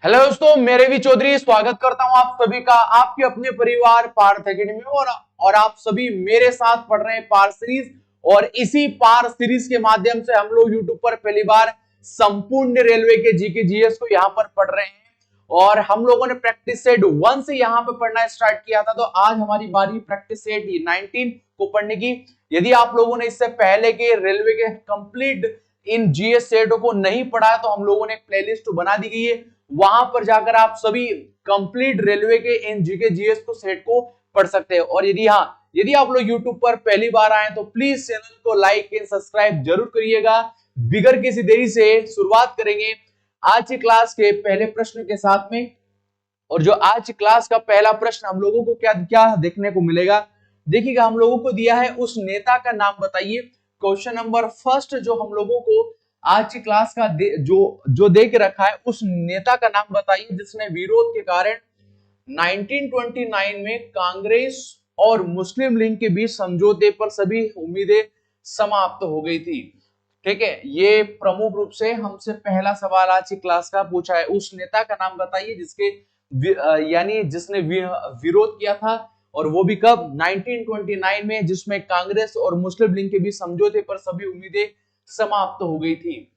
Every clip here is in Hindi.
हेलो दोस्तों, मेरे भी चौधरी स्वागत करता हूं आप सभी का आपके अपने परिवार पार्थ एकेडमी में। और आप सभी मेरे साथ पढ़ रहे हैं पार सीरीज। और इसी पार सीरीज के माध्यम से हम लोग यूट्यूब पर पहली बार संपूर्ण रेलवे के जीके जीएस को यहां पर पढ़ रहे हैं। और हम लोगों ने प्रैक्टिस सेट 1 से यहां पर पढ़ना स्टार्ट किया था, तो आज हमारी बारी प्रैक्टिस सेट 19 को पढ़ने की। यदि आप लोगों ने इससे पहले के रेलवे के कंप्लीट इन जीएस सेटों को नहीं पढ़ा है, तो हम लोगों ने एक प्लेलिस्ट बना दी गई है, वहां पर जाकर आप सभी कंप्लीट रेलवे के इन जीके जीएस को सेट को पढ़ सकते हैं। और यदि आप लोग यूट्यूब पर पहली बार आए तो प्लीज चैनल को लाइक एंड सब्सक्राइब जरूर करिएगा। बिगर किसी देरी से शुरुआत करेंगे आज की क्लास के पहले प्रश्न के साथ में। और जो आज क्लास का पहला प्रश्न हम लोगों को क्या क्या देखने को मिलेगा, देखिएगा हम लोगों को दिया है उस नेता का नाम बताइए। क्वेश्चन नंबर फर्स्ट जो हम लोगों को आज की क्लास का जो दे के रखा है, उस नेता का नाम बताइए जिसने विरोध के कारण 1929 में कांग्रेस और मुस्लिम लीग के बीच समझौते पर सभी उम्मीदें समाप्त हो गई थी। ठीक है, ये प्रमुख रूप से हमसे पहला सवाल आज की क्लास का पूछा है। उस नेता का नाम बताइए जिसके यानी जिसने विरोध किया था, और वो भी कब, 1929 में, जिसमें कांग्रेस और मुस्लिम लीग के बीच समझौते पर सभी उम्मीदें समाप्त हो गई थी।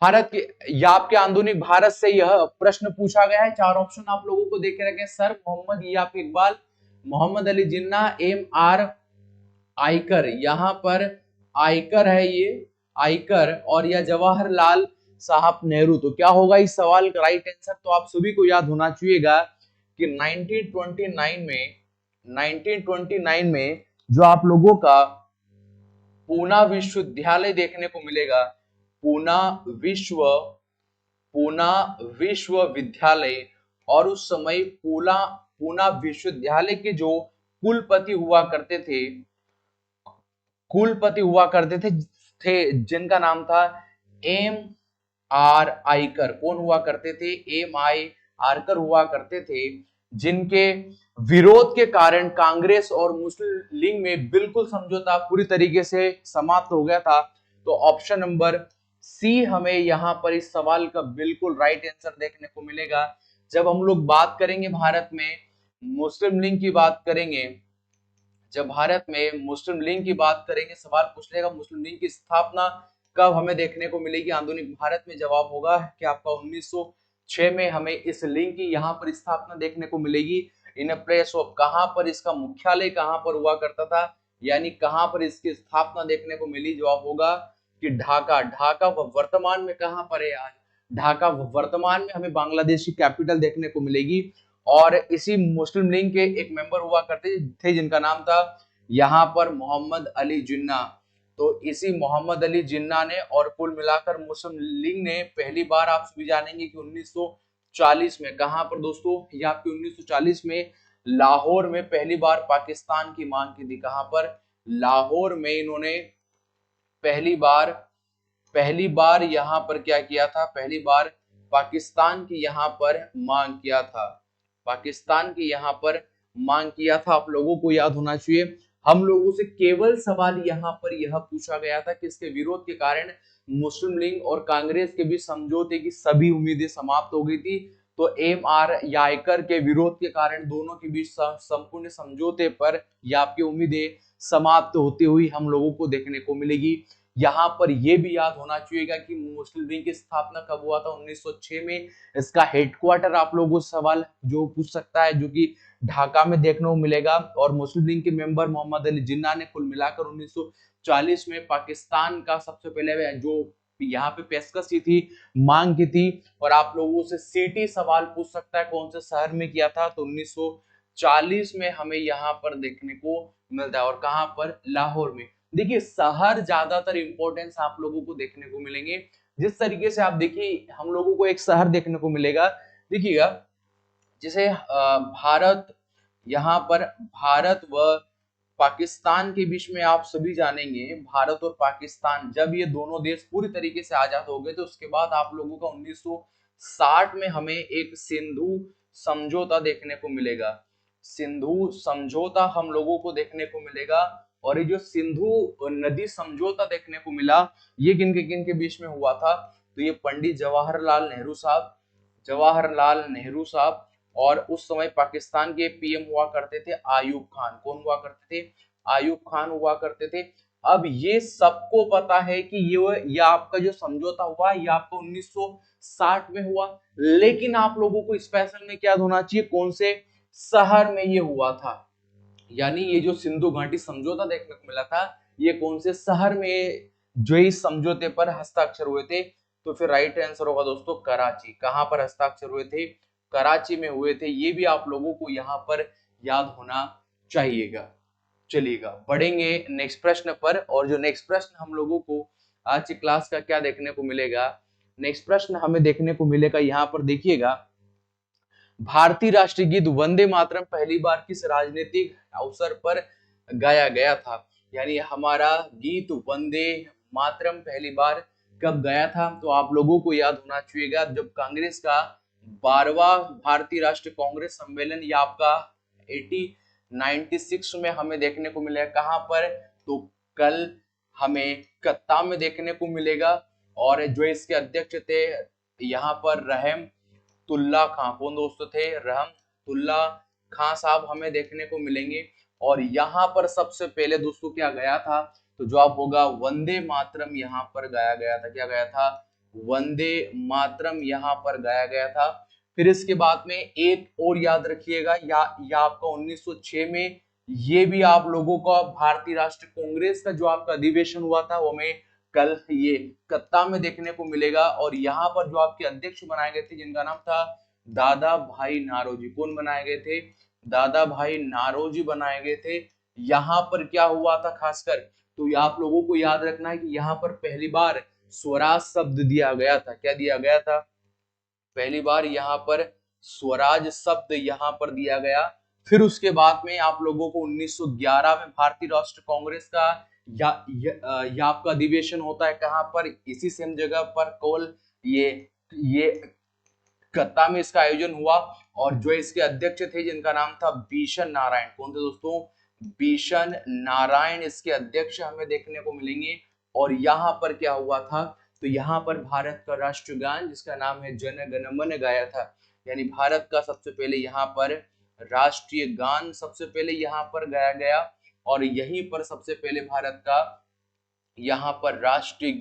भारत के या आपके आधुनिक भारत से यह प्रश्न पूछा गया है। चार ऑप्शन आप लोगों को देखे रखे, sir Mohammad याफ Iqbal, Mohammad Ali Jinnah, M R आयकर, यहां पर आयकर है ये, आयकर, और या जवाहरलाल साहब नेहरू। तो क्या होगा इस सवाल का राइट आंसर? तो आप सभी को याद होना चाहिएगा कि 1929 में जो आप लोगों का पूना विश्वविद्यालय देखने को मिलेगा, पूना विश्वविद्यालय, और उस समय पूना विश्वविद्यालय के जो कुलपति हुआ करते थे जिनका नाम था एम आर आयकर। कौन हुआ करते थे? एम आई आरकर हुआ करते थे, जिनके विरोध के कारण कांग्रेस और मुस्लिम लीग में बिल्कुल समझौता पूरी तरीके से समाप्त हो गया था। तो ऑप्शन नंबर सी हमें यहां पर इस सवाल का बिल्कुल राइट आंसर देखने को मिलेगा। जब हम लोग बात करेंगे भारत में मुस्लिम लीग की बात करेंगे, सवाल पूछ लेगा मुस्लिम लीग की स्थापना कब हमें देखने को मिलेगी आधुनिक भारत में, जवाब होगा कि आपका 1906 में हमें इस लीग की यहाँ पर स्थापना देखने को मिलेगी। इन प्लेस ऑफ, कहां पर इसका मुख्यालय कहां पर हुआ करता था, यानी कहां पर इसकी स्थापना देखने को मिली, जवाब होगा कि ढाका वर्तमान में कहां पर है आज? ढाका वर्तमान में हमें बांग्लादेश की कैपिटल देखने को मिलेगी। और इसी मुस्लिम लीग के एक मेंबर हुआ करते थे जिनका नाम था यहाँ पर मोहम्मद अली जिन्ना। तो इसी मोहम्मद अली जिन्ना ने, और कुल मिलाकर मुस्लिम लीग ने पहली बार, आप सभी जानेंगे कि 1940 में, कहां पर दोस्तों, ये आपके 1940 में लाहौर में पहली बार पाकिस्तान की मांग की थी। कहां पर? लाहौर में इन्होंने पहली बार यहां पर क्या किया था? पहली बार पाकिस्तान की यहां पर मांग किया था। आप लोगों को याद होना चाहिए। हम लोगों से केवल सवाल यहां पर यह पूछा गया था कि इसके विरोध के कारण मुस्लिम लीग और कांग्रेस के बीच समझौते की सभी उम्मीदें समाप्त हो गई थी। तो एम आर यायकर के विरोध के कारण दोनों के बीच संपूर्ण समझौते पर या आपकी उम्मीदें समाप्त होती हुई हम लोगों को देखने को मिलेगी। यहाँ पर यह भी याद होना चाहिएगा कि मुस्लिम लीग की स्थापना कब हुआ था? 1906 में। इसका हेडक्वार्टर आप लोगों से सवाल जो पूछ सकता है, जो कि ढाका में देखने को मिलेगा। और मुस्लिम लीग के मेंबर मोहम्मद अली जिन्ना ने कुल मिलाकर 1940 में पाकिस्तान का सबसे पहले जो यहाँ पे पेशकश की थी, मांग की थी। और आप लोगों से सिटी सवाल पूछ सकता है, कौन से शहर में किया था? तो 1940 में हमें यहाँ पर देखने को मिलता है। और कहां पर? लाहौर में। देखिए, शहर ज्यादातर इंपॉर्टेंस आप लोगों को देखने को मिलेंगे। जिस तरीके से आप देखिए, हम लोगों को एक शहर देखने को मिलेगा, देखिएगा, जैसे भारत व पाकिस्तान के बीच में, आप सभी जानेंगे, भारत और पाकिस्तान जब ये दोनों देश पूरी तरीके से आजाद हो गए, तो उसके बाद आप लोगों का 1960 में हमें एक सिंधु समझौता देखने को मिलेगा। सिंधु समझौता हम लोगों को देखने को मिलेगा। और ये जो सिंधु नदी समझौता देखने को मिला, ये किन के बीच में हुआ था? तो ये पंडित जवाहरलाल नेहरू साहब, जवाहरलाल नेहरू साहब, और उस समय पाकिस्तान के पीएम हुआ करते थे आयूब खान। कौन हुआ करते थे? आयूब खान हुआ करते थे। अब ये सबको पता है कि ये आपका जो समझौता हुआ ये आपका 1960 में हुआ, लेकिन आप लोगों को स्पेशल में क्या होना चाहिए, कौन से शहर में ये हुआ था। यानी ये जो सिंधु घाटी समझौता देखने को मिला था, ये कौन से शहर में जो इस समझौते पर हस्ताक्षर हुए थे? तो फिर राइट आंसर होगा दोस्तों कराची। कहां पर हस्ताक्षर हुए थे? कराची में हुए थे। ये भी आप लोगों को यहाँ पर याद होना चाहिएगा। चलिएगा बढ़ेंगे नेक्स्ट प्रश्न पर, और जो नेक्स्ट प्रश्न हम लोगों को आज की क्लास का क्या देखने को मिलेगा, नेक्स्ट प्रश्न हमें देखने को मिलेगा यहाँ पर देखिएगा, भारतीय राष्ट्रीय गीत वंदे मातरम पहली बार किस राजनीतिक अवसर पर गाया गया था? यानी हमारा गीत वंदे मातरम पहली बार कब गाया था? तो आप लोगों को याद होना चाहिएगा जब कांग्रेस का 12वां भारतीय राष्ट्रीय कांग्रेस सम्मेलन, या आपका 96 में हमें देखने को मिलेगा। कहां पर? तो कल हमें कत्ता में देखने को मिलेगा, और जो इसके अध्यक्ष थे यहाँ पर रहमतुल्ला खां। कौन दोस्तों थे? रहमतुल्ला खां साहब हमें देखने को मिलेंगे। और यहाँ पर सबसे पहले दोस्तों क्या गया था? तो जवाब होगा वंदे मातरम यहाँ पर गाया गया था। क्या गाया था? वंदे मातरम यहाँ पर गाया गया था। फिर इसके बाद में एक और याद रखिएगा, या आपका 1906 में ये भी आप लोगों का भारतीय राष्ट्रीय कांग्रेस का जो आपका अधिवेशन हुआ था वो हमें कल ये कत्ता में देखने को मिलेगा। और यहाँ पर जो आपके अध्यक्ष बनाए गए थे जिनका नाम था दादा भाई नारोजी। कौन बनाए गए थे? दादा भाई नारोजी बनाए गए थे। यहाँ पर क्या हुआ था खासकर? तो आप लोगों को याद रखना है कि यहाँ पर पहली बार स्वराज शब्द दिया गया था। क्या दिया गया था? पहली बार यहाँ पर स्वराज शब्द यहाँ पर दिया गया। फिर उसके बाद में आप लोगों को 1911 में भारतीय राष्ट्रीय कांग्रेस का या आपका अधिवेशन होता है। कहां पर? इसी सेम जगह पर कौल ये कत्ता में इसका आयोजन हुआ। और जो इसके अध्यक्ष थे जिनका नाम था बीशन नारायण। कौन थे दोस्तों? बीशन नारायण इसके अध्यक्ष हमें देखने को मिलेंगे। और यहाँ पर क्या हुआ था? तो यहाँ पर भारत का राष्ट्रीय गान जिसका नाम है जन गण मन गाया था। यानी भारत का सबसे पहले यहाँ पर राष्ट्रीय गान सबसे पहले यहाँ पर गाया गया, और यहीं पर सबसे पहले भारत का यहाँ पर राष्ट्रीय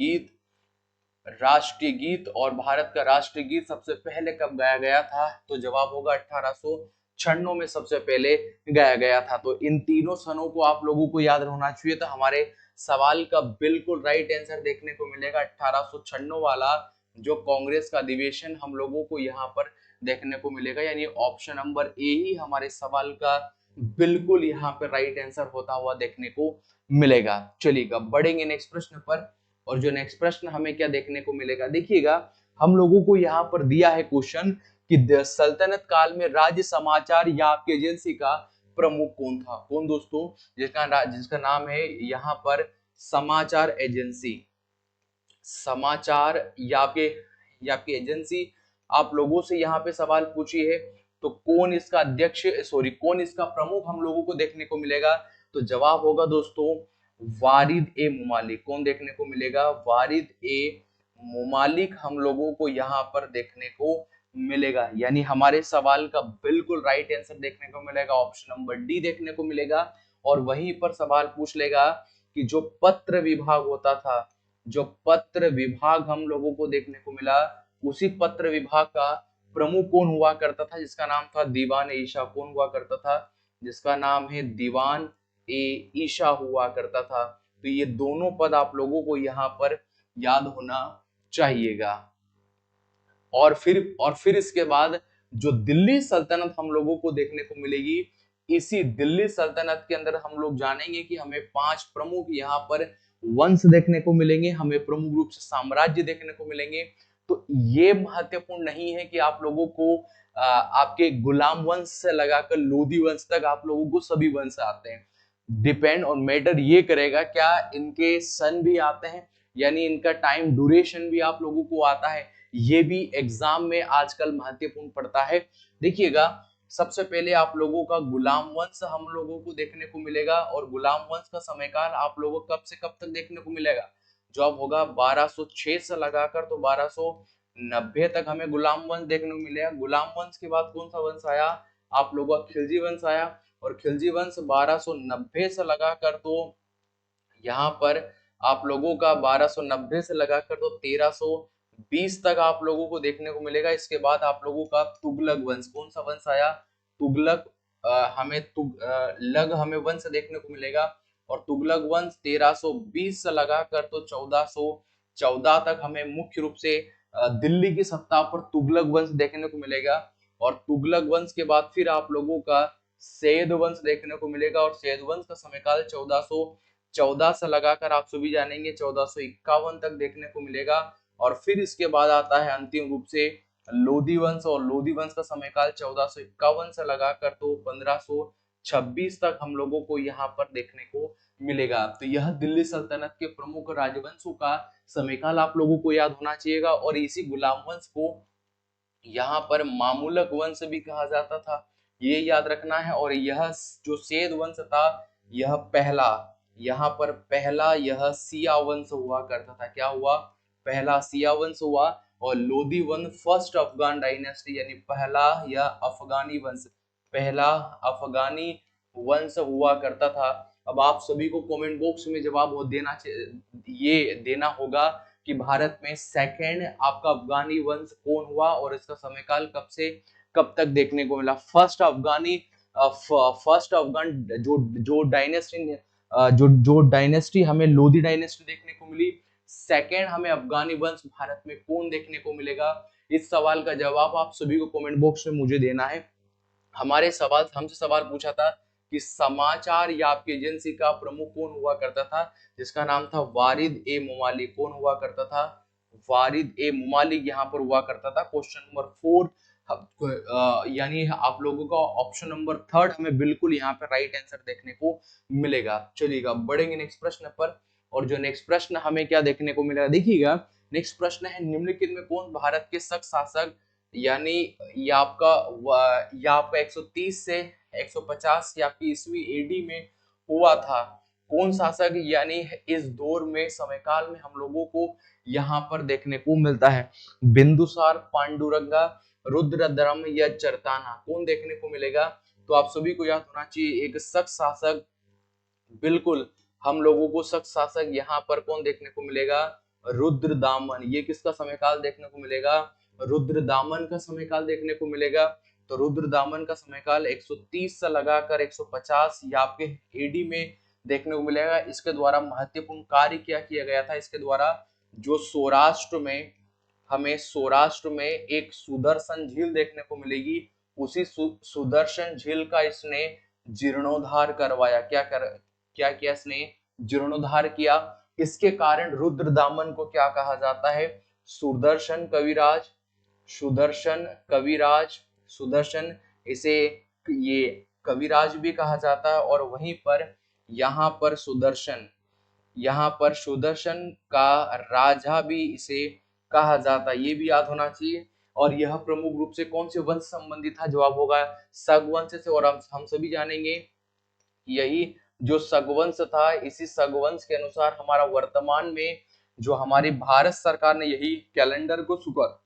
गीत और भारत का राष्ट्रीय गीत सबसे पहले कब गाया गया था? तो जवाब होगा 1896 में सबसे पहले गाया गया था। तो इन तीनों सनों को आप लोगों को याद होना चाहिए। तो हमारे सवाल का बिल्कुल राइट आंसर देखने को मिलेगा 1896 वाला जो कांग्रेस का अधिवेशन हम लोगों को यहाँ पर देखने को मिलेगा। यानी ऑप्शन नंबर ए ही हमारे सवाल का बिल्कुल यहाँ पे राइट आंसर होता हुआ देखने को मिलेगा। चलिएगा बढ़ेंगे नेक्स्ट प्रश्न पर, और जो नेक्स्ट प्रश्न हमें क्या देखने को मिलेगा देखिएगा, हम लोगों को यहाँ पर दिया है क्वेश्चन कि सल्तनत काल में राज्य समाचार या आपकी एजेंसी का प्रमुख कौन था? कौन दोस्तों? जिसका नाम है यहाँ पर समाचार एजेंसी। समाचार या आपकी एजेंसी आप लोगों से यहाँ पे सवाल पूछी है, तो कौन इसका अध्यक्ष कौन इसका प्रमुख हम लोगों को देखने को मिलेगा? तो जवाब होगा दोस्तों वारिद ए मुमालिक। कौन देखने को मिलेगा? वारिद ए मुमालिक हम लोगों को यहाँ पर देखने को मिलेगा। यानी हमारे सवाल का बिल्कुल राइट आंसर देखने को मिलेगा ऑप्शन नंबर डी देखने को मिलेगा। और वहीं पर सवाल पूछ लेगा कि जो पत्र विभाग होता था, जो पत्र विभाग हम लोगों को देखने को मिला, उसी पत्र विभाग का प्रमुख कौन हुआ करता था? जिसका नाम था दीवान ईशा। कौन हुआ करता था? जिसका नाम है दीवान ए ईशा हुआ करता था। तो ये दोनों पद आप लोगों को यहाँ पर याद होना चाहिएगा। और फिर इसके बाद जो दिल्ली सल्तनत हम लोगों को देखने को मिलेगी, इसी दिल्ली सल्तनत के अंदर हम लोग जानेंगे कि हमें 5 प्रमुख यहाँ पर वंश देखने को मिलेंगे, हमें प्रमुख रूप से साम्राज्य देखने को मिलेंगे। तो ये महत्वपूर्ण नहीं है कि आप लोगों को आपके गुलाम वंश से लगाकर लोधी वंश तक आप लोगों को सभी वंश आते हैं। डिपेंड और मैटर ये करेगा क्या इनके सन भी आते हैं, यानी इनका टाइम ड्यूरेशन भी आप लोगों को आता है। ये भी एग्जाम में आजकल महत्वपूर्ण पड़ता है। देखिएगा सबसे पहले आप लोगों का गुलाम वंश हम लोगों को देखने को मिलेगा, और गुलाम वंश का समयकाल आप लोगों को कब से कब तक देखने को मिलेगा? जवाब होगा 1206 से लगाकर तो 90 तक हमें गुलाम वंश देखने को मिलेगा। गुलाम वंश के बाद कौन सा वंश आया, आप लोगों का खिलजी वंश आया, और खिलजी वंश 1290 से लगाकर तो यहाँ पर आप लोगों का 1290 से लगाकर तो 1320 तक आप लोगों को देखने को मिलेगा। इसके बाद आप लोगों का तुगलक वंश, कौन सा वंश आया, तुगलक हमें वंश देखने को मिलेगा। और तुगलक वंश 1320 से लगाकर तो 1414 तक हमें मुख्य रूप से दिल्ली की सत्ता पर तुगलक वंश देखने को मिलेगा। और तुगलक वंश के बाद फिर आप लोगों का सैयद वंश देखने को मिलेगा, और सैयद वंश का समयकाल 1414 से लगाकर आप सभी जानेंगे 1451 तक देखने को मिलेगा। और फिर इसके बाद आता है अंतिम रूप से लोधी वंश, और लोधी वंश का समयकाल 1451 से लगाकर तो 1526 तक हम लोगों को यहाँ पर देखने को मिलेगा। तो यह दिल्ली सल्तनत के प्रमुख राजवंशों का समयकाल आप लोगों को याद होना चाहिएगा। और इसी गुलाम वंश को यहाँ पर मामूलक वंश भी कहा जाता था, ये याद रखना है। और यह जो सैयद वंश था, यह पहला, यहाँ पर पहला यह सिया वंश हुआ करता था। क्या हुआ, पहला सिया वंश हुआ। और लोधी वंश फर्स्ट अफगान डायनेस्टी, यानी पहला यह अफगानी वंश, पहला अफगानी वंश हुआ करता था। अब आप सभी को कमेंट बॉक्स में जवाब ये देना होगा कि भारत में सेकंड आपका अफगानी वंश कौन हुआ और इसका समयकाल कब से कब तक देखने को मिला। फर्स्ट अफगान जो डायनेस्टी जो डायनेस्टी हमें लोधी डायनेस्टी देखने को मिली। सेकंड हमें अफगानी वंश भारत में कौन देखने को मिलेगा, इस सवाल का जवाब आप सभी को कमेंट बॉक्स में मुझे देना है। हमसे सवाल पूछा था कि समाचार या आपकी एजेंसी का प्रमुख कौन हुआ करता था, जिसका नाम था वारिद ए मुमालिक। कौन हुआ करता था, वारिद ए मुमालिक यहाँ पर हुआ करता था। क्वेश्चन नंबर 4 यानी आप लोगों का ऑप्शन नंबर 3 हमें बिल्कुल यहाँ पे राइट आंसर देखने को मिलेगा। चलिएगा बढ़ेंगे नेक्स्ट प्रश्न पर। और जो नेक्स्ट प्रश्न हमें क्या देखने को मिलेगा, देखिएगा नेक्स्ट प्रश्न है, निम्नलिखित में कौन भारत के शक शासक, यानी ये आपका 130 से 150 या आपकी ईस्वी एडी में हुआ था, कौन शासक, यानी इस दौर में समयकाल में हम लोगों को यहाँ पर देखने को मिलता है। बिंदुसार, पांडुरंगा, रुद्रदमन या चरताना, कौन देखने को मिलेगा। तो आप सभी को याद होना चाहिए एक शक शासक, बिल्कुल हम लोगों को शक शासक यहाँ पर कौन देखने को मिलेगा, रुद्रदामन। ये किसका समयकाल देखने को मिलेगा, रुद्रदामन का समयकाल देखने को मिलेगा। तो रुद्रदामन का समयकाल 130 से लगाकर 150 या आपके एडी में देखने को मिलेगा। इसके द्वारा महत्वपूर्ण कार्य क्या किया गया था, इसके द्वारा जो सौराष्ट्र में एक सुदर्शन झील देखने को मिलेगी, उसी सुदर्शन झील का इसने जीर्णोद्धार करवाया। क्या किया इसने, जीर्णोद्धार किया। इसके कारण रुद्रदामन को क्या कहा जाता है, सुदर्शन कविराज, इसे ये कविराज भी कहा जाता है। और वहीं पर यहाँ पर सुदर्शन का राजा भी इसे कहा जाता है, ये भी याद होना चाहिए। और यह प्रमुख रूप से कौन से वंश संबंधी था, जवाब होगा सगवंश से। और हम सभी जानेंगे यही जो सगवंश था, इसी सगवंश के अनुसार हमारा वर्तमान में जो हमारी भारत सरकार ने यही कैलेंडर को स्वीकार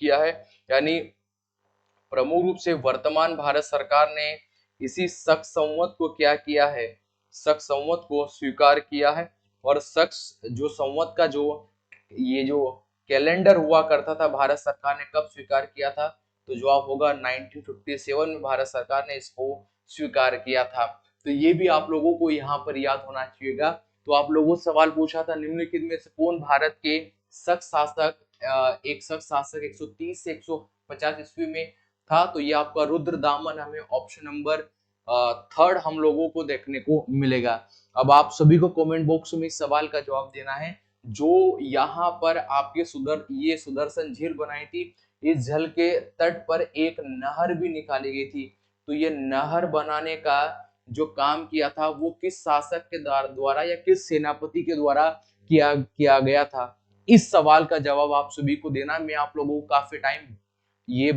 किया है, यानी प्रमुख रूप से वर्तमान भारत सरकार ने इसी शक संवत को क्या किया है, शक संवत को स्वीकार किया है। और शक जो संवत का ये जो कैलेंडर हुआ करता था, भारत सरकार ने कब स्वीकार किया था, तो जवाब होगा 1957 में भारत सरकार ने इसको स्वीकार किया था। तो ये भी आप लोगों को यहाँ पर याद होना चाहिएगा। तो आप लोगों से सवाल पूछा था, निम्नलिखित में से कौन भारत के शक शासक, एक शक शासक 130 से 150 ईस्वी में था, तो ये आपका रुद्रदामन हमें ऑप्शन नंबर 3 हम लोगों को देखने को मिलेगा। अब आप सभी को कमेंट बॉक्स में इस सवाल का जवाब देना है। जो यहाँ पर आपके ये सुदर्शन झील बनाई थी, इस झील के तट पर एक नहर भी निकाली गई थी। तो ये नहर बनाने का जो काम किया था वो किस शासक के द्वारा या किस सेनापति के द्वारा किया गया था, इस सवाल का जवाब आप सभी को देना। मैं आप लोगों को काफी टाइम ये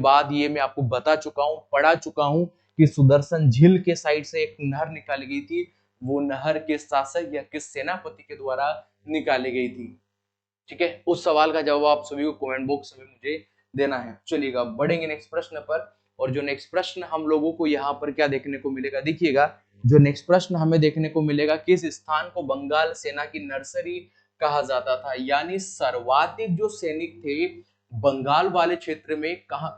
मैं आपको बता चुका हूँ, पढ़ा चुका हूँ कि सुदर्शन झील के साइड से एक नहर निकाली गई थी, वो नहर किस शासक या किस सेनापति के द्वारा निकाली गई थी। ठीक है, उस सवाल का जवाब आप सभी को कमेंट बॉक्स में मुझे देना है। चलिएगा बढ़ेंगे नेक्स्ट प्रश्न पर। और जो नेक्स्ट प्रश्न हम लोगों को यहाँ पर क्या देखने को मिलेगा, देखिएगा जो नेक्स्ट प्रश्न हमें देखने को मिलेगा, किस स्थान को बंगाल सेना की नर्सरी कहा जाता था। यानी सर्वाधिक जो सैनिक थे बंगाल वाले क्षेत्र में, कहा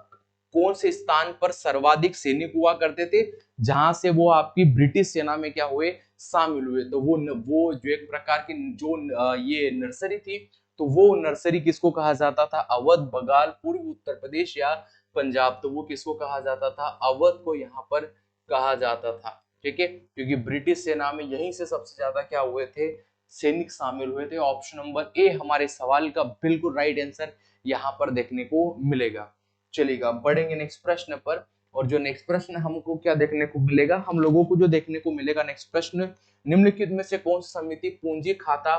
कौन से स्थान पर सर्वाधिक सैनिक हुआ करते थे, जहां से वो आपकी ब्रिटिश सेना में क्या हुए, शामिल हुए। तो वो जो एक प्रकार की जो ये नर्सरी थी, तो वो नर्सरी किसको कहा जाता था, अवध, बंगाल, पूर्वी उत्तर प्रदेश या पंजाब, तो वो किसको कहा जाता था, अवध को यहाँ पर कहा जाता था। ठीक है, क्योंकि ब्रिटिश सेना में यहीं से सबसे ज्यादा क्या हुए थे, सैनिक शामिल हुए थे। ऑप्शन नंबर ए हमारे सवाल का बिल्कुल राइट आंसर यहाँ पर देखने को मिलेगा। चलिएगा बढ़ेंगे नेक्स्ट प्रश्न पर। और जो नेक्स्ट प्रश्न हमको क्या देखने को मिलेगा, हम लोगों को जो देखने को मिलेगा नेक्स्ट प्रश्न, निम्नलिखित में से कौन सी समिति पूंजी खाता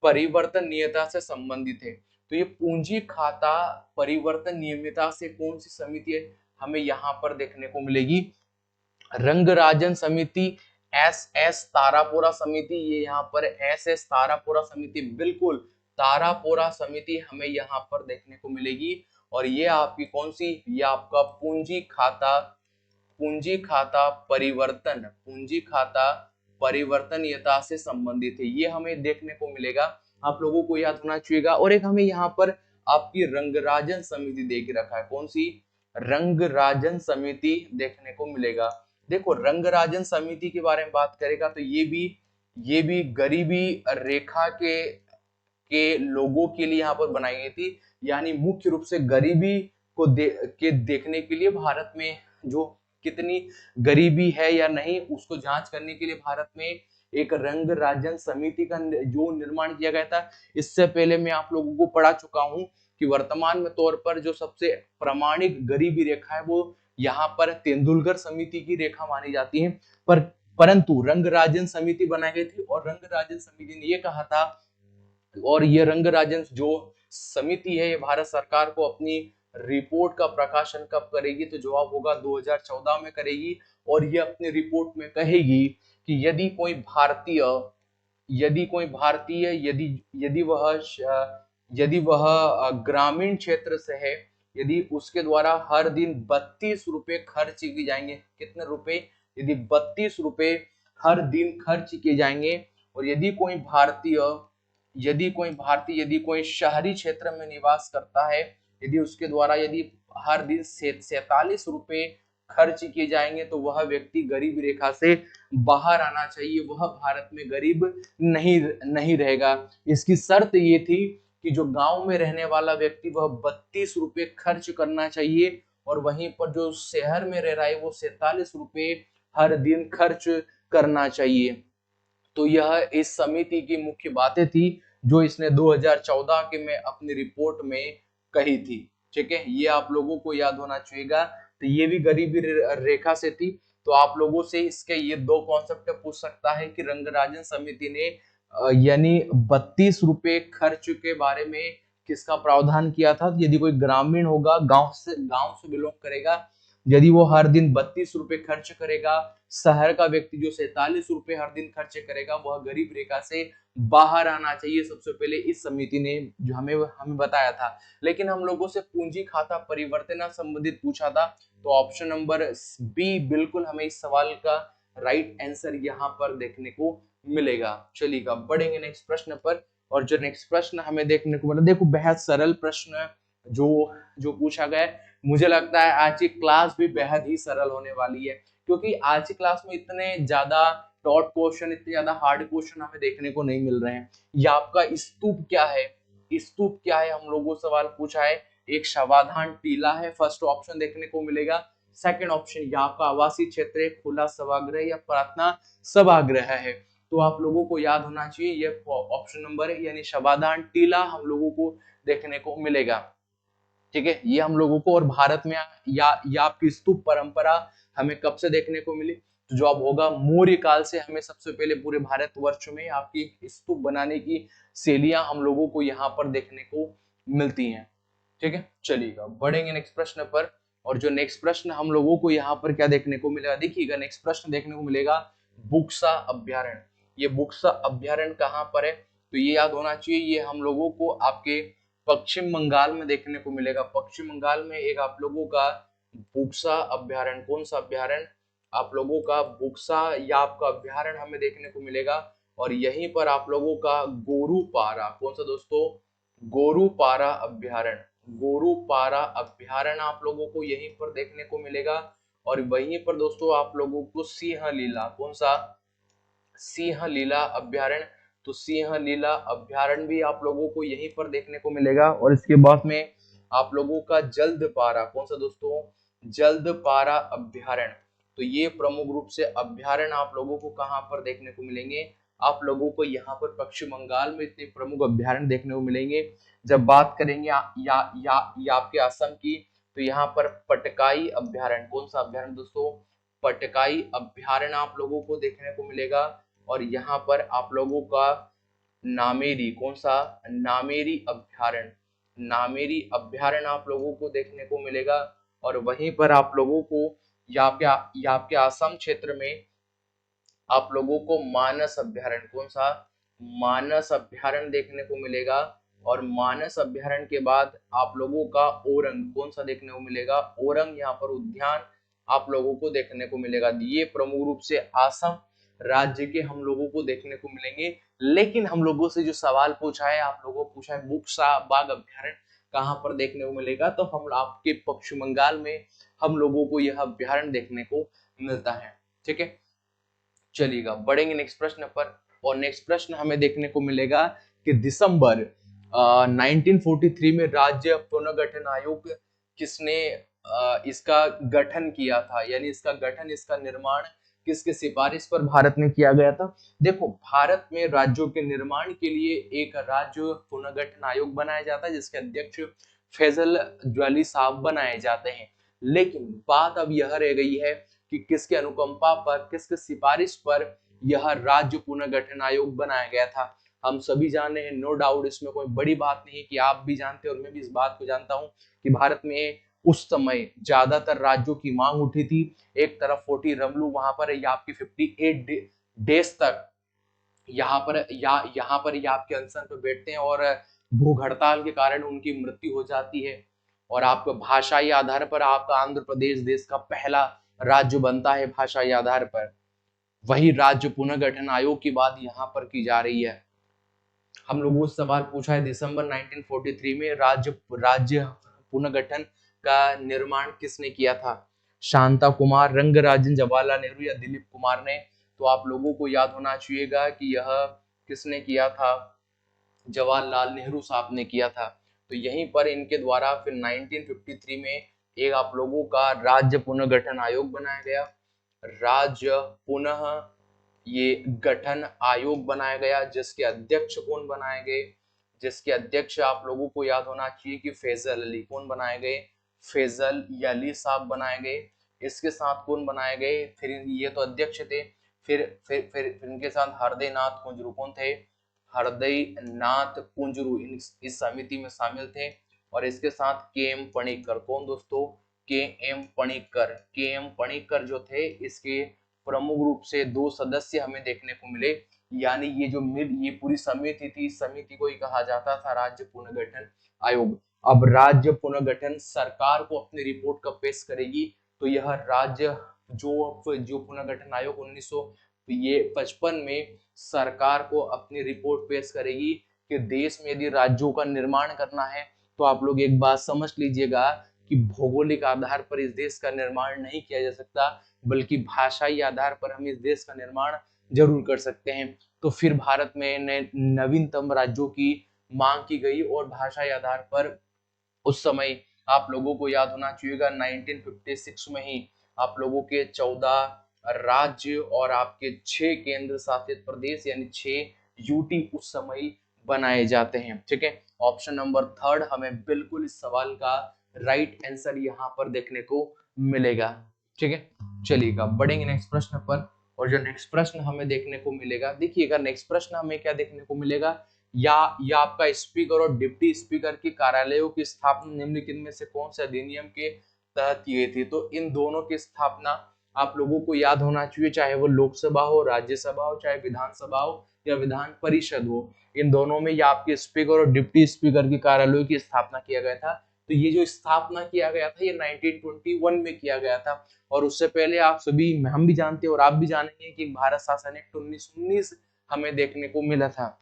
परिवर्तन नियता से संबंधित है। तो ये पूंजी खाता परिवर्तन नियमिता से कौन सी समिति है, हमें यहाँ पर देखने को मिलेगी रंगराजन समिति, एस एस तारापोरा समिति, ये यहाँ पर एस एस तारापोरा समिति, बिल्कुल तारापोरा समिति हमें यहाँ पर देखने को मिलेगी। और ये आपकी कौन सी, ये आपका पूंजी खाता परिवर्तनीयता से संबंधित है, ये हमें देखने को मिलेगा। आप लोगों को याद होना चाहिएगा। और एक हमें यहाँ पर आपकी रंगराजन समिति देख रखा है, कौन सी, रंगराजन समिति देखने को मिलेगा। देखो रंगराजन समिति के बारे में बात करेगा तो ये भी गरीबी रेखा के लोगों के लिए यहाँ पर बनाई गई थी। यानी मुख्य रूप से गरीबी को देखने के लिए, भारत में जो कितनी गरीबी है या नहीं उसको जांच करने के लिए भारत में एक रंगराजन समिति का जो निर्माण किया गया था। इससे पहले मैं आप लोगों को पढ़ा चुका हूं कि वर्तमान में तौर पर जो सबसे प्रामाणिक गरीबी रेखा है वो यहाँ पर तेंदुलकर समिति की रेखा मानी जाती है। परंतु रंगराजन समिति बनाई गई थी और रंगराजन समिति ने ये कहा था, और ये रंगराजन जो समिति है ये भारत सरकार को अपनी रिपोर्ट का प्रकाशन कब करेगी, तो जवाब होगा 2014 में करेगी। और ये अपनी रिपोर्ट में कहेगी कि यदि कोई भारतीय यदि वह ग्रामीण क्षेत्र से है, यदि उसके द्वारा हर दिन 32 रुपए खर्च किए जाएंगे, कितने रुपए, यदि 32 रुपए हर दिन खर्च किए जाएंगे, और यदि कोई शहरी क्षेत्र में निवास करता है, यदि उसके द्वारा यदि हर दिन 47 रुपए खर्च किए जाएंगे, तो वह व्यक्ति गरीब रेखा से बाहर आना चाहिए, वह भारत में गरीब नहीं रहेगा। इसकी शर्त ये थी कि जो गांव में रहने वाला व्यक्ति वह 32 रुपए खर्च करना चाहिए, और वहीं पर जो शहर में रह रहा है वो 47 रुपए हर दिन खर्च करना चाहिए। तो यह इस समिति की मुख्य बातें थी जो इसने 2014 के में अपनी रिपोर्ट में कही थी। ठीक है, ये आप लोगों को याद होना चाहिएगा। तो ये भी गरीबी रेखा से थी। तो आप लोगों से इसके ये दो कॉन्सेप्ट पूछ सकता है कि रंगराजन समिति ने यानी 32 रुपए खर्च के बारे में किसका प्रावधान किया था। यदि कोई ग्रामीण होगा, गांव से बिलोंग करेगा, यदि वो हर दिन 32 रुपए खर्च करेगा, शहर का व्यक्ति जो 47 रुपए हर दिन खर्च करेगा, वह गरीब रेखा से बाहर आना चाहिए। सबसे पहले इस समिति ने जो हमें बताया था। लेकिन हम लोगों से पूंजी खाता परिवर्तन संबंधित पूछा था, तो ऑप्शन नंबर बी बिल्कुल हमें इस सवाल का राइट आंसर यहाँ पर देखने को मिलेगा। चलिएगा बढ़ेंगे नेक्स्ट प्रश्न पर। और जो नेक्स्ट प्रश्न हमें देखने को मिला, देखो बेहद सरल प्रश्न जो पूछा गया है। मुझे लगता है आज की क्लास भी बेहद ही सरल होने वाली है, क्योंकि आज की क्लास में इतने ज्यादा डॉट क्वेश्चन, इतने ज्यादा हार्ड क्वेश्चन हमें देखने को नहीं मिल रहे हैं। ये आपका स्तूप क्या है, हम लोगों सवाल पूछा है। एक शवाधान टीला है, फर्स्ट ऑप्शन देखने को मिलेगा। सेकंड ऑप्शन यहाँ का आवासीय क्षेत्र है, खुला सभागृह या प्रार्थना सभागृह है। तो आप लोगों को याद होना चाहिए ये ऑप्शन नंबर है, यानी शवाधान टीला हम लोगों को देखने को मिलेगा। ठीक है, ये हम लोगों को, और भारत में या आपकी स्तूप परंपरा हमें कब से देखने को मिली, तो जवाब होगा मौर्य काल से हमें सबसे पहले पूरे भारतवर्ष में आपकी स्तूप बनाने की शैलियां हम लोगों को यहाँ पर देखने को मिलती हैं। ठीक है, चलिएगा बढ़ेंगे नेक्स्ट प्रश्न पर। और जो नेक्स्ट प्रश्न हम लोगों को यहाँ पर क्या देखने को मिलेगा, देखिएगा नेक्स्ट प्रश्न देखने को मिलेगा बुक्सा अभ्यारण्य। ये बुक्सा अभ्यारण्य कहाँ पर है, तो ये याद होना चाहिए। ये हम लोगों को आपके पश्चिम बंगाल में देखने को मिलेगा। पश्चिम बंगाल में एक आप लोगों का बुक्सा अभ्यारण्य, कौन सा अभ्यारण्य, आप लोगों का बुक्सा याप का अभ्यारण्य हमें देखने को मिलेगा। और यहीं पर आप लोगों का गोरुपारा, कौन सा दोस्तों, गोरुपारा अभ्यारण्य, गोरुपारा अभ्यारण्य आप लोगों को यहीं पर देखने को मिलेगा। और वहीं पर दोस्तों आप लोगों को सिंह लीला, कौन सा, सिंह लीला अभ्यारण्य, तो सिंह लीला अभ्यारण्य भी आप लोगों को यहीं पर देखने को मिलेगा। और इसके बाद में आप लोगों का जल्दपारा, कौन सा दोस्तों, जल्दपारा अभ्यारण्य। तो ये प्रमुख रूप से अभ्यारण्य आप लोगों को कहां पर देखने को मिलेंगे, आप लोगों को यहाँ पर पश्चिम बंगाल में इतने प्रमुख अभ्यारण्य देखने को मिलेंगे। जब बात करेंगे या आपके असम की, तो यहाँ पर पटकाई अभ्यारण्य, कौन सा अभ्यारण्य दोस्तों, पटकाई अभ्यारण्य आप लोगों को देखने को मिलेगा। और यहाँ पर आप लोगों का नामेरी, कौन सा, नामेरी अभ्यारण्य, नामेरी अभ्यारण्य आप लोगों को देखने को मिलेगा। और वहीं पर आप लोगों को या आपके आसाम क्षेत्र में आप लोगों को मानस अभ्यारण्य, कौन सा, मानस अभ्यारण्य देखने को मिलेगा। और मानस अभ्यारण्य के बाद आप लोगों का ओरंग, कौन सा देखने को मिलेगा, ओरंग यहाँ पर उद्यान आप लोगों को देखने को मिलेगा। ये प्रमुख रूप से असम राज्य के हम लोगों को देखने को मिलेंगे। लेकिन हम लोगों से जो सवाल पूछा है, आप लोगों को पूछा है बुक्सा बाघ अभ्यारण्य कहाँ पर देखने को मिलेगा, तो हम आपके पश्चिम बंगाल में हम लोगों को यह अभ्यारण्य देखने को मिलता है। ठीक है, चलिएगा बढ़ेंगे नेक्स्ट प्रश्न पर। और नेक्स्ट प्रश्न हमें देखने को मिलेगा कि दिसंबर 1943 में राज्य पुनर्गठन आयोग किसने इसका गठन किया था, यानी इसका गठन, इसका निर्माण किसके सिफारिश पर भारत में किया गया था। देखो, भारत में राज्यों के निर्माण के लिए एक राज्य पुनर्गठन आयोग बनाया जाता है जिसके अध्यक्ष फैजल ज्वाली साहब बनाए जाते हैं। लेकिन बात अब यह रह गई है कि किसके अनुकंपा पर, किसके सिफारिश पर यह राज्य पुनर्गठन आयोग बनाया गया था। हम सभी जाने हैं, नो डाउट, इसमें कोई बड़ी बात नहीं है कि आप भी जानते हैं और मैं भी इस बात को जानता हूं कि भारत में उस समय ज्यादातर राज्यों की मांग उठी थी। एक तरफ 40 रमलू वहां पर या आपकी 58 डेज तक यहाँ पर ये आपके अनशन पे बैठते हैं और भूख हड़ताल के कारण उनकी मृत्यु हो जाती है। और आपको भाषाई आधार पर आपका आंध्र प्रदेश देश का पहला राज्य बनता है भाषाई आधार पर। वही राज्य पुनर्गठन आयोग की बात यहाँ पर की जा रही है। हम लोगों से सवाल पूछा है दिसंबर 1943 में राज्य पुनर्गठन का निर्माण किसने किया था, शांता कुमार, रंगराजन, जवाहरलाल नेहरू या दिलीप कुमार ने। तो आप लोगों को याद होना चाहिएगा कि यह किसने किया था, जवाहरलाल नेहरू साहब ने किया था। तो यहीं पर इनके द्वारा फिर 1953 में एक आप लोगों का राज्य पुनर्गठन आयोग बनाया गया। राज्य पुनः ये गठन आयोग बनाया गया जिसके अध्यक्ष कौन बनाए गए, जिसके अध्यक्ष आप लोगों को याद होना चाहिए कि फैजल अली, कौन बनाए गए, फैजल अली साहब बनाए गए। इसके साथ कौन बनाए गए, फिर ये तो अध्यक्ष थे, फिर इनके साथ हरदय नाथ कुंजरू, कौन थे, हरदय नाथ कुंजरू इस समिति में शामिल थे। और इसके साथ के एम पणिक्कर, कौन दोस्तों, के एम पणिक्कर, के एम पणिक्कर जो थे इसके प्रमुख रूप से 2 सदस्य हमें देखने को मिले। यानी ये पूरी समिति थी, इस समिति को ही कहा जाता था राज्य पुनर्गठन आयोग। अब राज्य पुनर्गठन सरकार को अपनी रिपोर्ट कब पेश करेगी, तो यह राज्य जो पुनर्गठन आयोग 1955 में सरकार को अपनी रिपोर्ट पेश करेगी कि देश में यदि राज्यों का निर्माण करना है तो आप लोग एक बात समझ लीजिएगा कि भौगोलिक आधार पर इस देश का निर्माण नहीं किया जा सकता, बल्कि भाषाई आधार पर हम इस देश का निर्माण जरूर कर सकते हैं। तो फिर भारत में नवीनतम राज्यों की मांग की गई और भाषाई आधार पर उस समय आप लोगों को याद होना चाहिएगा 1956 में ही आप लोगों के 14 राज्य और आपके 6 केंद्र शासित प्रदेश यानी 6 यूटी उस समय बनाए जाते हैं। ठीक है, ऑप्शन नंबर 3 हमें बिल्कुल इस सवाल का राइट आंसर यहाँ पर देखने को मिलेगा। ठीक है, चलिएगा बढ़ेंगे नेक्स्ट प्रश्न पर। और जो नेक्स्ट प्रश्न हमें देखने को मिलेगा, देखिएगा नेक्स्ट प्रश्न हमें क्या देखने को मिलेगा, या आपका स्पीकर और डिप्टी स्पीकर की कार्यालयों की स्थापना निम्नलिखित में से कौन से अधिनियम के तहत की गई थी। तो इन दोनों की स्थापना आप लोगों को याद होना चाहिए, चाहे वो लोकसभा हो, राज्यसभा हो, चाहे विधानसभा हो या विधान परिषद हो, इन दोनों में या आपके स्पीकर और डिप्टी स्पीकर के कार्यालयों की स्थापना किया गया था। तो ये जो स्थापना किया गया था ये 1921 में किया गया था। और उससे पहले आप सभी, हम भी जानते हैं और आप भी जानेंगे कि भारत शासन एक्ट 1919 हमें देखने को मिला था।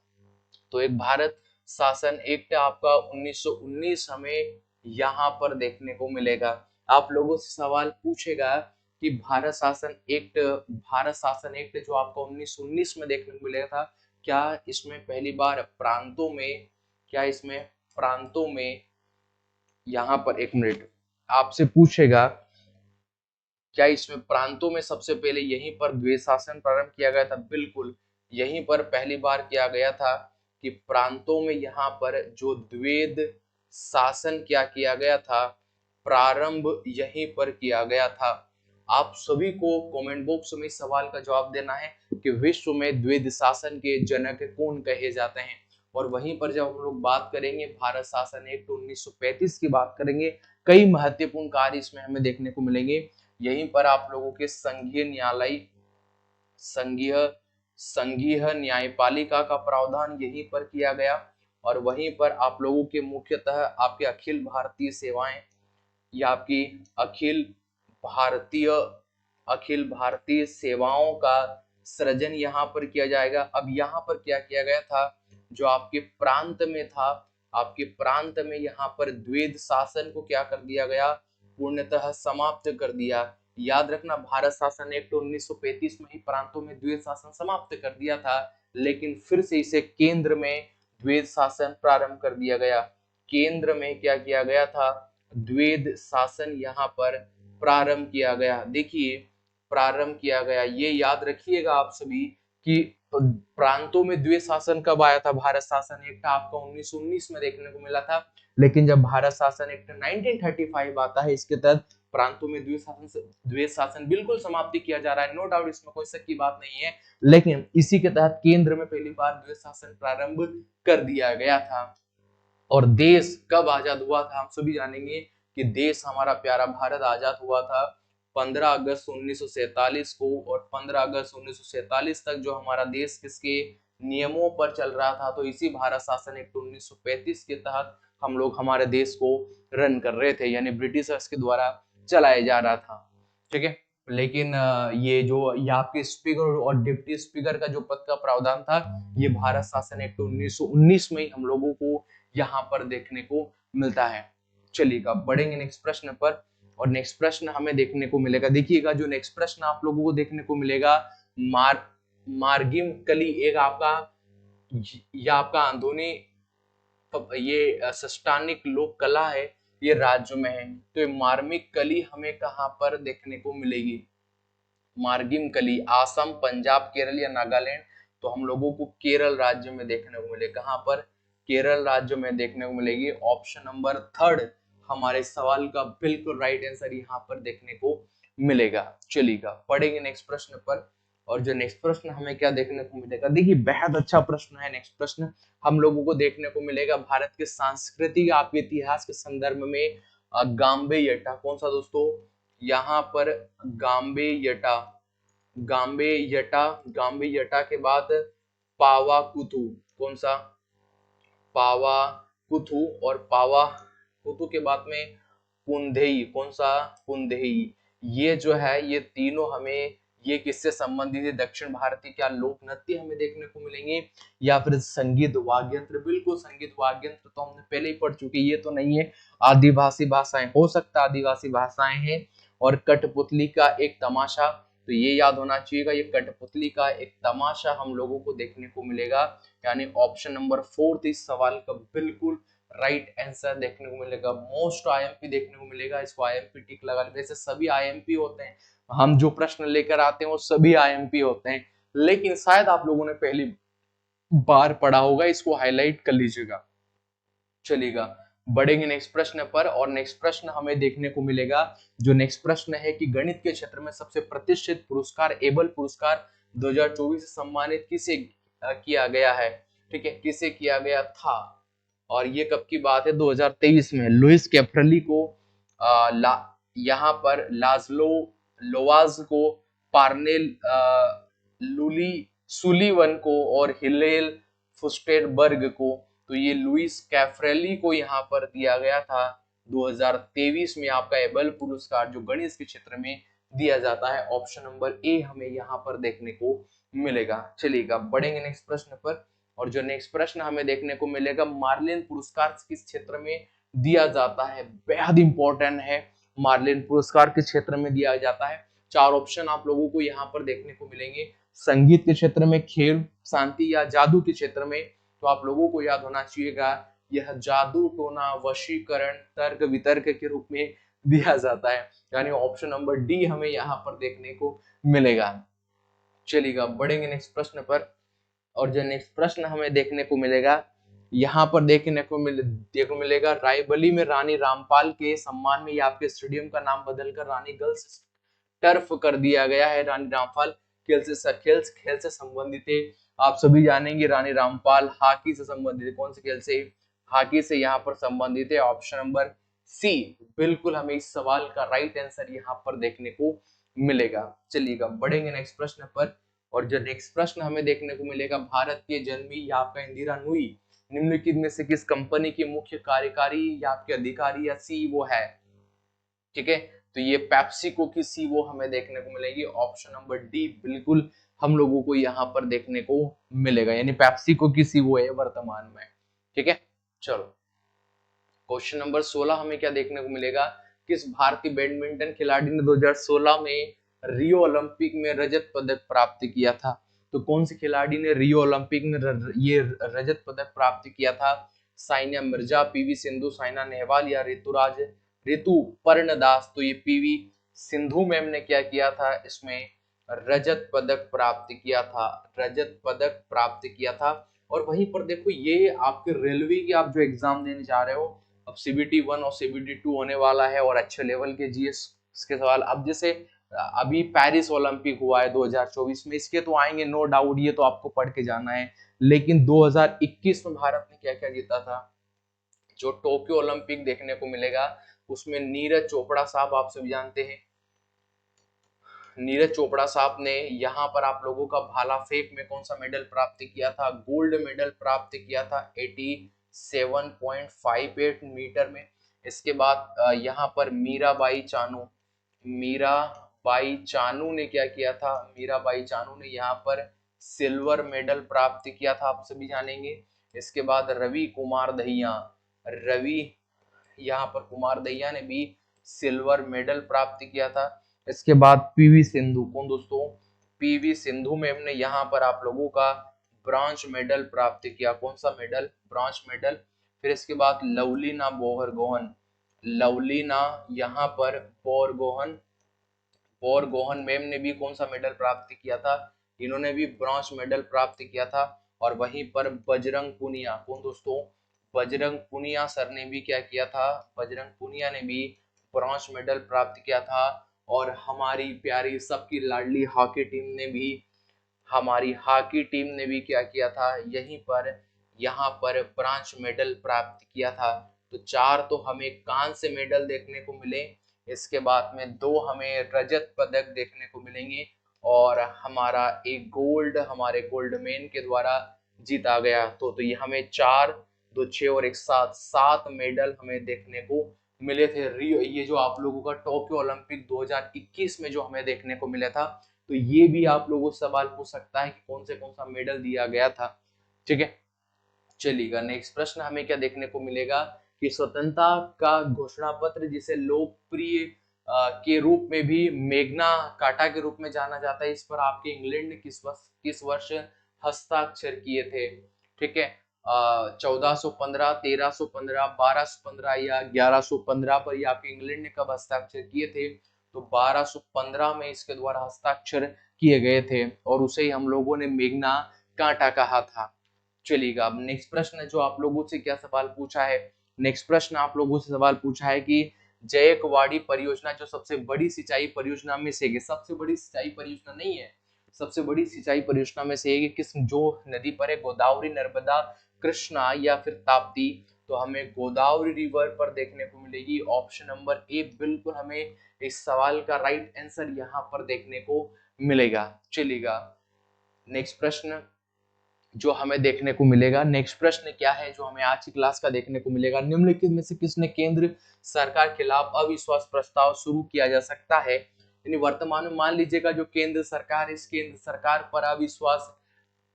तो एक भारत शासन एक्ट आपका 1919 हमें यहाँ पर देखने को मिलेगा। आप लोगों से सवाल पूछेगा कि भारत शासन एक्ट जो आपका 1919 में देखने को मिलेगा था, क्या इसमें पहली बार प्रांतों में यहाँ पर, एक मिनट, आपसे पूछेगा क्या इसमें प्रांतों में सबसे पहले यहीं पर द्वैध शासन प्रारंभ किया गया था? बिल्कुल, यहीं पर पहली बार किया गया था कि प्रांतों में यहाँ पर जो द्वैध शासन क्या किया गया था, प्रारंभ यहीं पर किया गया था। आप सभी को कमेंट बॉक्स में इस सवाल का जवाब देना है कि विश्व में द्वैध शासन के जनक कौन कहे जाते हैं। और वहीं पर जब हम लोग बात करेंगे भारत शासन एक्ट 1935 की बात करेंगे, कई महत्वपूर्ण कार्य इसमें हमें देखने को मिलेंगे। यहीं पर आप लोगों के संघीय न्यायपालिका का प्रावधान यहीं पर किया गया। और वहीं पर आप लोगों के मुख्यतः आपके या आपकी अखिल भारतीय सेवाओं का सृजन यहाँ पर किया जाएगा। अब यहाँ पर क्या किया गया था, जो आपके प्रांत में यहाँ पर द्वैध शासन को क्या कर दिया गया, पूर्णतः समाप्त कर दिया। याद रखना, भारत शासन एक्ट 1935 में ही प्रांतों में द्वैध शासन समाप्त कर दिया था, लेकिन फिर से इसे केंद्र में द्वैध शासन प्रारंभ कर दिया गया। केंद्र में क्या किया गया था, द्वैध शासन यहाँ पर प्रारंभ किया गया। देखिए, प्रारंभ किया गया, ये याद रखिएगा आप सभी कि प्रांतों में द्वैध शासन कब आया था। भारत शासन एक्ट आपका 1919 में देखने को मिला था, लेकिन जब भारत शासन एक्ट 1935 आता है, इसके तहत प्रांतों में द्वैध शासन बिल्कुल समाप्ति किया जा रहा है, नो डाउट, इसमें कोई शक की बात नहीं है। लेकिन इसी के तहत केंद्र में पहली बार द्वैध शासन प्रारंभ कर दिया गया था। और देश कब आजाद हुआ था, हम सभी जानेंगे कि देश हमारा प्यारा भारत आजाद हुआ था 15 अगस्त 1947 को। और 15 अगस्त 1947 तक जो हमारा देश किसके नियमों पर चल रहा था, तो इसी भारत शासन एक्ट 1935 के तहत हम लोग हमारे देश को रन कर रहे थे, यानी ब्रिटिशर्स के द्वारा चलाया जा रहा था। ठीक है, लेकिन ये जो आपके स्पीकर और डिप्टी स्पीकर का जो पद का प्रावधान था, ये भारत शासन एक्ट 1919 में ही हम लोगों को यहाँ पर देखने को मिलता है। चलिएगा, बढ़ेंगे नेक्स्ट प्रश्न पर। और नेक्स्ट प्रश्न हमें देखने को मिलेगा, देखिएगा जो नेक्स्ट प्रश्न आप लोगों को देखने को मिलेगा, मार्गिम कली एक आपका अंदरूनी ये सस्टानिक लोक कला है, ये राज्य में है। तो ये मार्मिक कली हमें कहां पर देखने को मिलेगी? मार्गिम कली आसम, पंजाब, केरल या नागालैंड? तो हम लोगों को केरल राज्य में देखने को मिले। कहां पर? केरल राज्य में देखने को मिलेगी। ऑप्शन नंबर 3 हमारे सवाल का बिल्कुल राइट आंसर यहाँ पर देखने को मिलेगा। चलिएगा, पढ़ेंगे नेक्स्ट प्रश्न पर। और जो नेक्स्ट प्रश्न हमें क्या देखने को मिलेगा, देखिए बेहद अच्छा प्रश्न है। नेक्स्ट प्रश्न हम लोगों को देखने को मिलेगा, भारत के सांस्कृतिक आपके इतिहास के संदर्भ में गाम्बेयटा कौन सा दोस्तों? यहाँ पर गाम्बेयटा के बाद पावाकुथु, कौन सा? पावाकुथु। और पावाकुथु के बाद में कुंधेई, कौन सा? कुंधेई। ये जो है, ये तीनों हमें, ये किससे संबंधित है? दक्षिण भारतीय क्या लोक नृत्य हमें देखने को मिलेंगे, या फिर संगीत वाद्य यंत्र? बिल्कुल, संगीत वाद्य यंत्र तो हमने पहले ही पढ़ चुके, ये तो नहीं है। आदिवासी भाषाएं, हो सकता है आदिवासी भाषाएं हैं। और कठपुतली का एक तमाशा, तो ये याद होना चाहिएगा, ये कठपुतली का एक तमाशा हम लोगों को देखने को मिलेगा। यानी ऑप्शन नंबर 4 इस सवाल का बिल्कुल राइट आंसर देखने को मिलेगा। मोस्ट आईएमपी देखने को मिलेगा, इसको आईएमपी टिक लगा ले। वैसे सभी आईएमपी होते हैं, हम जो प्रश्न लेकर आते हैं वो सभी आईएमपी होते हैं, लेकिन शायद आप लोगों ने पहली बार पढ़ा होगा, इसको हाईलाइट कर लीजिएगा। चलिएगा, बढ़ेंगे नेक्स्ट प्रश्न पर। और नेक्स्ट प्रश्न हमें देखने को मिलेगा, जो नेक्स्ट प्रश्न है कि गणित के क्षेत्र में सबसे प्रतिष्ठित पुरस्कार एबल पुरस्कार 2024 से सम्मानित किसे किया गया है? ठीक है, किसे किया गया था? और ये कब की बात है? 2023 में लुइस कैप्रेली को यहाँ पर लोवाज को, पार्नेल लुली सुलीवन को और हिलेल फुस्टेरबर्ग को। तो ये लुइस कैफ्रेली को यहाँ पर दिया गया था 2023 में आपका एबल पुरस्कार, जो गणित के क्षेत्र में दिया जाता है। ऑप्शन नंबर ए हमें यहाँ पर देखने को मिलेगा। चलिएगा बढ़ेंगे नेक्स्ट प्रश्न पर, और जो नेक्स्ट प्रश्न हमें देखने को मिलेगा, मार्लिन पुरस्कार किस क्षेत्र में दिया जाता है? बेहद इंपॉर्टेंट है, मार्लिन पुरस्कार किस क्षेत्र में दिया जाता है? चार ऑप्शन आप लोगों को यहाँ पर देखने को मिलेंगे, संगीत के क्षेत्र में, खेल, शांति या जादू के क्षेत्र में। तो आप लोगों को याद होना चाहिएगा, यह जादू टोना वशीकरण तर्क वितर्क के रूप में दिया जाता है, यानी ऑप्शन नंबर डी हमें यहाँ पर देखने को मिलेगा। चलिएगा बढ़ेंगे नेक्स्ट प्रश्न पर, और जो नेक्स्ट प्रश्न हमें देखने को मिलेगा, यहाँ पर देखने को मिलेगा, रायबली में रानी रामपाल के सम्मान में आपके स्टेडियम का नाम बदलकर रानी गर्ल्स टर्फ कर दिया गया है। रानी रामपाल खेल से संबंधित है। आप सभी जानेंगे रानी रामपाल हॉकी से संबंधित है। कौन से खेल से? हॉकी से यहाँ पर संबंधित है। ऑप्शन नंबर सी बिल्कुल हमें इस सवाल का राइट आंसर यहाँ पर देखने को मिलेगा। चलिएगा बढ़ेंगे नेक्स्ट प्रश्न पर, और जो नेक्स्ट प्रश्न हमें देखने को मिलेगा, भारत के जन्मी या आपका इंदिरा नूई निम्नलिखित में से किस कंपनी की मुख्य कार्यकारी या आपके अधिकारी या सीईओ है? ठीक है, तो ये पेप्सिको की सीईओ हमें देखने को मिलेगी। ऑप्शन नंबर डी बिल्कुल हम लोगों को यहाँ पर देखने को मिलेगा, यानी पेप्सिको की सीईओ है वर्तमान में। ठीक है, चलो क्वेश्चन नंबर 16 हमें क्या देखने को मिलेगा, किस भारतीय बैडमिंटन खिलाड़ी ने 2016 में रियो ओलंपिक में रजत पदक प्राप्त किया था? तो कौन से खिलाड़ी ने रियो ओलंपिक में ये रजत पदक प्राप्त किया था? साइना मिर्जा, पीवी सिंधु, साइना नेहवाल या ऋतुपर्णा दास? तो ये पीवी सिंधु मैम ने क्या किया था, इसमें रजत पदक प्राप्त किया था, रजत पदक प्राप्त किया था। और वहीं पर देखो, ये आपके रेलवे के आप जो एग्जाम देने जा रहे हो, अब CBT 1 और CBT 2 होने वाला है, और अच्छे लेवल के GS के सवाल, अब जैसे अभी पेरिस ओलंपिक हुआ है 2024 में, इसके तो आएंगे नो डाउट, ये तो आपको पढ़ के जाना है। लेकिन 2021 में भारत ने क्या क्या जीता था, जो टोक्यो ओलंपिक देखने को मिलेगा, उसमें नीरज चोपड़ा साहब आप सभी जानते हैं, नीरज चोपड़ा साहब ने यहाँ पर आप लोगों का भाला फेंक में कौन सा मेडल प्राप्त किया था? गोल्ड मेडल प्राप्त किया था 87.58 मीटर में। इसके बाद यहाँ पर मीराबाई चानू ने क्या किया था? मीराबाई चानू ने यहाँ पर सिल्वर मेडल प्राप्त किया था, आप सभी जानेंगे। इसके बाद रवि यहाँ पर कुमार दहिया ने भी सिल्वर मेडल प्राप्त किया था। इसके बाद पीवी सिंधु, कौन दोस्तों? पीवी सिंधु मैम ने यहाँ पर आप लोगों का ब्रॉन्ज मेडल प्राप्त किया। कौन सा मेडल? Bronze medal. फिर इसके बाद लवलीना यहाँ पर बोरगोहन मैम ने भी कौन सा मेडल प्राप्त किया था? इन्होंने भी ब्रॉन्ज मेडल प्राप्त किया था। और वहीं पर बजरंग पुनिया, कौन दोस्तों? बजरंग पुनिया सर ने भी क्या किया था? बजरंग पुनिया ने भी ब्रॉन्ज मेडल प्राप्त किया था। और हमारी प्यारी सबकी लाडली हॉकी टीम ने भी क्या किया था? यहाँ पर ब्रॉन्ज मेडल प्राप्त किया था। तो 4 तो हमें कांस्य मेडल देखने को मिले, इसके बाद में 2 हमें रजत पदक देखने को मिलेंगे, और हमारा एक गोल्ड हमारे गोल्डमैन के द्वारा जीता गया। तो ये हमें 4, 2, 6 और 1 7 मेडल हमें देखने को मिले थे। ये जो आप लोगों का टोक्यो ओलंपिक 2021 में जो हमें देखने को मिला था, तो ये भी आप लोगों से सवाल पूछ सकता है कि कौन सा मेडल दिया गया था। ठीक है, चलिएगा नेक्स्ट प्रश्न हमें क्या देखने को मिलेगा कि स्वतंत्रता का घोषणा पत्र, जिसे लोकप्रिय के रूप में भी मेग्ना कार्टा के रूप में जाना जाता है, इस पर आपके इंग्लैंड ने किस वर्ष हस्ताक्षर किए थे? ठीक है, 1415, 1315, 1215 या 1115 पर ये आपके इंग्लैंड ने कब हस्ताक्षर किए थे? तो 1215 में इसके द्वारा हस्ताक्षर किए गए थे, और उसे ही हम लोगों ने मेग्ना कार्टा कहा था। चलिएगा अब नेक्स्ट प्रश्न जो आप लोगों से क्या सवाल पूछा है, नेक्स्ट प्रश्न आप लोगों से सवाल पूछा है कि जयकवाड़ी परियोजना जो सबसे बड़ी सिंचाई परियोजना में से, सबसे बड़ी सिंचाई परियोजना नहीं है, सबसे बड़ी सिंचाई परियोजना में से किस जो नदी पर है, गोदावरी, नर्मदा, कृष्णा या फिर ताप्ती? तो हमें गोदावरी रिवर पर देखने को मिलेगी। ऑप्शन नंबर ए बिल्कुल हमें इस सवाल का राइट आंसर यहाँ पर देखने को मिलेगा। चलिएगा नेक्स्ट प्रश्न जो हमें देखने को मिलेगा, नेक्स्ट प्रश्न क्या है जो हमें आज की क्लास का देखने को मिलेगा। निम्नलिखित में से किसने केंद्र सरकार के खिलाफ अविश्वास प्रस्ताव शुरू किया जा सकता है। यानी वर्तमान में मान लीजिएगा जो केंद्र सरकार है, इस केंद्र सरकार पर अविश्वास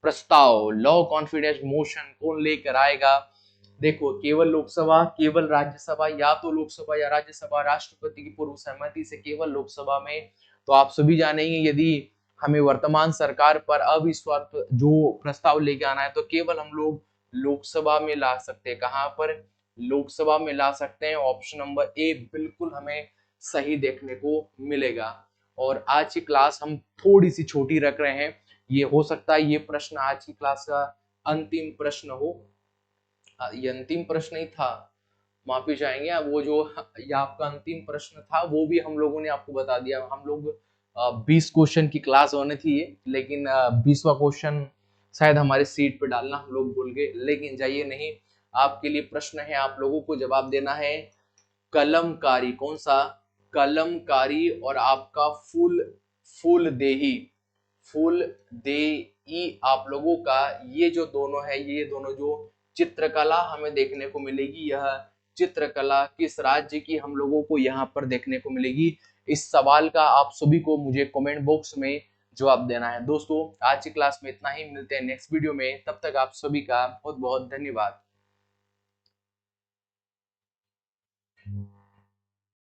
प्रस्ताव लॉ कॉन्फिडेंस मोशन कौन लेकर आएगा। देखो केवल लोकसभा, केवल राज्यसभा, या तो लोकसभा या राज्यसभा, राष्ट्रपति की पूर्व सहमति से केवल लोकसभा में। तो आप सभी जानेंगे यदि हमें वर्तमान सरकार पर अविश्वास जो प्रस्ताव लेके आना है तो केवल हम लोग लोकसभा में ला सकते हैं। कहां पर? लोकसभा में ला सकते हैं। ऑप्शन नंबर ए बिल्कुल हमें सही देखने को मिलेगा। और आज की क्लास हम थोड़ी सी छोटी रख रहे हैं, ये हो सकता है ये प्रश्न आज की क्लास का अंतिम प्रश्न हो। ये अंतिम प्रश्न ही था, माफी चाहेंगे। वो जो ये आपका अंतिम प्रश्न था वो भी हम लोगों ने आपको बता दिया। हम लोग 20 क्वेश्चन की क्लास होनी थी ये, लेकिन 20वां क्वेश्चन शायद हमारे सीट पे डालना हम लोग भूल गए। लेकिन जाइए नहीं, आपके लिए प्रश्न है, आप लोगों को जवाब देना है। कलमकारी, कौन सा? कलमकारी और आपका फूल फूल देही, फूल देई आप लोगों का ये जो दोनों है, ये दोनों जो चित्रकला हमें देखने को मिलेगी, यह चित्रकला किस राज्य की हम लोगों को यहाँ पर देखने को मिलेगी। इस सवाल का आप सभी को मुझे कमेंट बॉक्स में जवाब देना है। दोस्तों आज की क्लास में इतना ही, मिलते हैं नेक्स्ट वीडियो में, तब तक आप सभी का बहुत बहुत धन्यवाद।